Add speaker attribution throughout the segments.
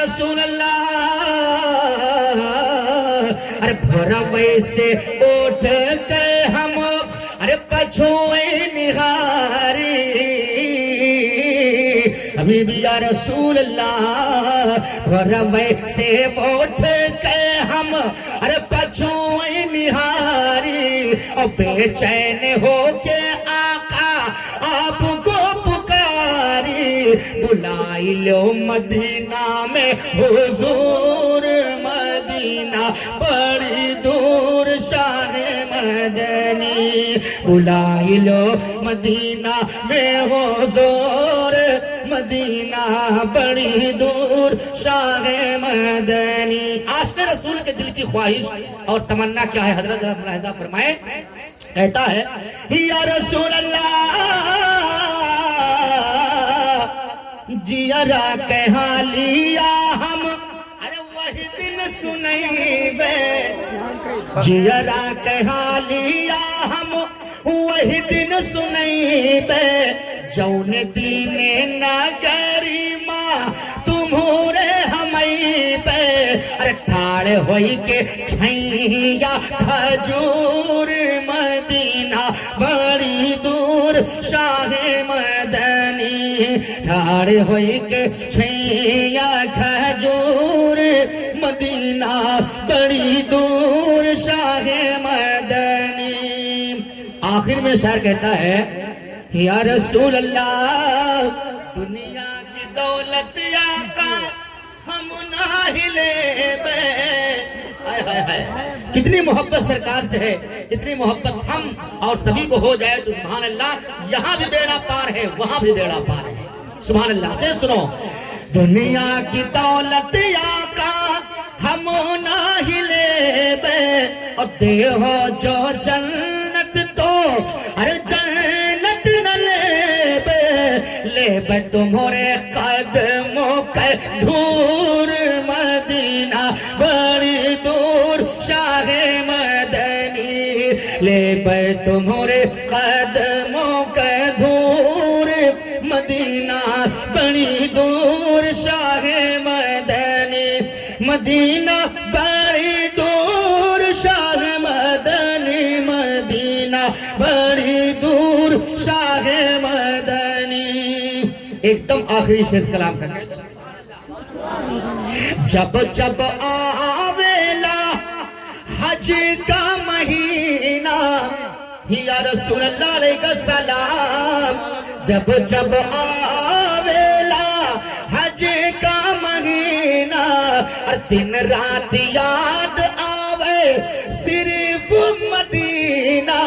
Speaker 1: رسول اللہ ارے بھورا ویسے اٹھ کے ہم ارے پچھوئے نہاری حبیبی یا رسول اللہ بھورا ویسے اٹھ کے ہم ارے پچھوئے نہاری اور بے چین ہو کے آقا آپ کو پکاری بلائی لو مدینہ میں حضور مدینہ بڑی دور شاہ مدنی بلائی لو مدینہ میں حضور مدینہ بڑی دور شاہ مدنی عاشق رسول کے دل کی خواہش اور تمنا کیا ہے حضرت ملاحظہ فرمائے کہتا ہے یا رسول اللہ جیرا کہا لیا ہم ارے وہی دن سنئی بے جیرا کہا لیا ہم وہی دن سنئی بے جون دین نگری ماں تمہورے ہمیں پہ ارے کھاڑے ہوئی کے چھئیا کھجور مدینہ بڑی دور شاہ مدنی کھاڑے ہوئی کے چھئیا کھجور مدینہ بڑی دور شاہ مدنی آخر میں شاعر کہتا ہے یا رسول اللہ دنیا کی دولت آقا ہم نہ ہلے بے کتنی محبت سرکار سے ہے اتنی محبت ہم اور سبھی کو ہو جائے تو سبحان اللہ یہاں بھی بیڑا پار ہے وہاں بھی بیڑا پار ہے سبحان اللہ سے سنو دنیا کی دولت آقا ہم نہ ہلے بے اور دے ہو جو جنت تو ارے جنت نہ لے بے تمہارے قدموں کے دھور مدینہ بڑی دور شاہ مدنی لے بے تمہارے قدموں کے دھور مدینہ بڑی دور شاہ مدنی مدینہ بڑی دور شاہ مدنی مدینہ بڑی دور شاہ مدنی ایک دم آخری شیخ کلام کرنے جب جب آویلا حج کا مہینہ یا رسول اللہ علیہ السلام جب جب آویلا حج کا مہینہ دن رات یاد آوے صرف مدینہ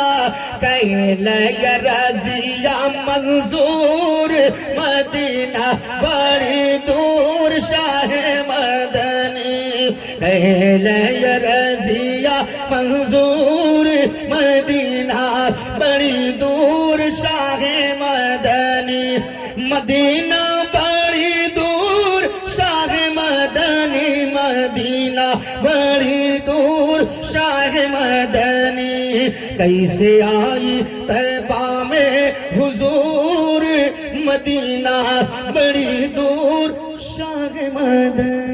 Speaker 1: کہلے رضیہ منظور مدینہ بڑی دور شاہ مدنی کہلے رضیہ منظور مدینہ بڑی دور شاہ مدنی مدینہ بڑی دور شاہ مدنی مدینہ بڑی دور شاہ مدنی کیسے آئی طیبہ میں حضور مدینہ بڑی دور شاہ مدنی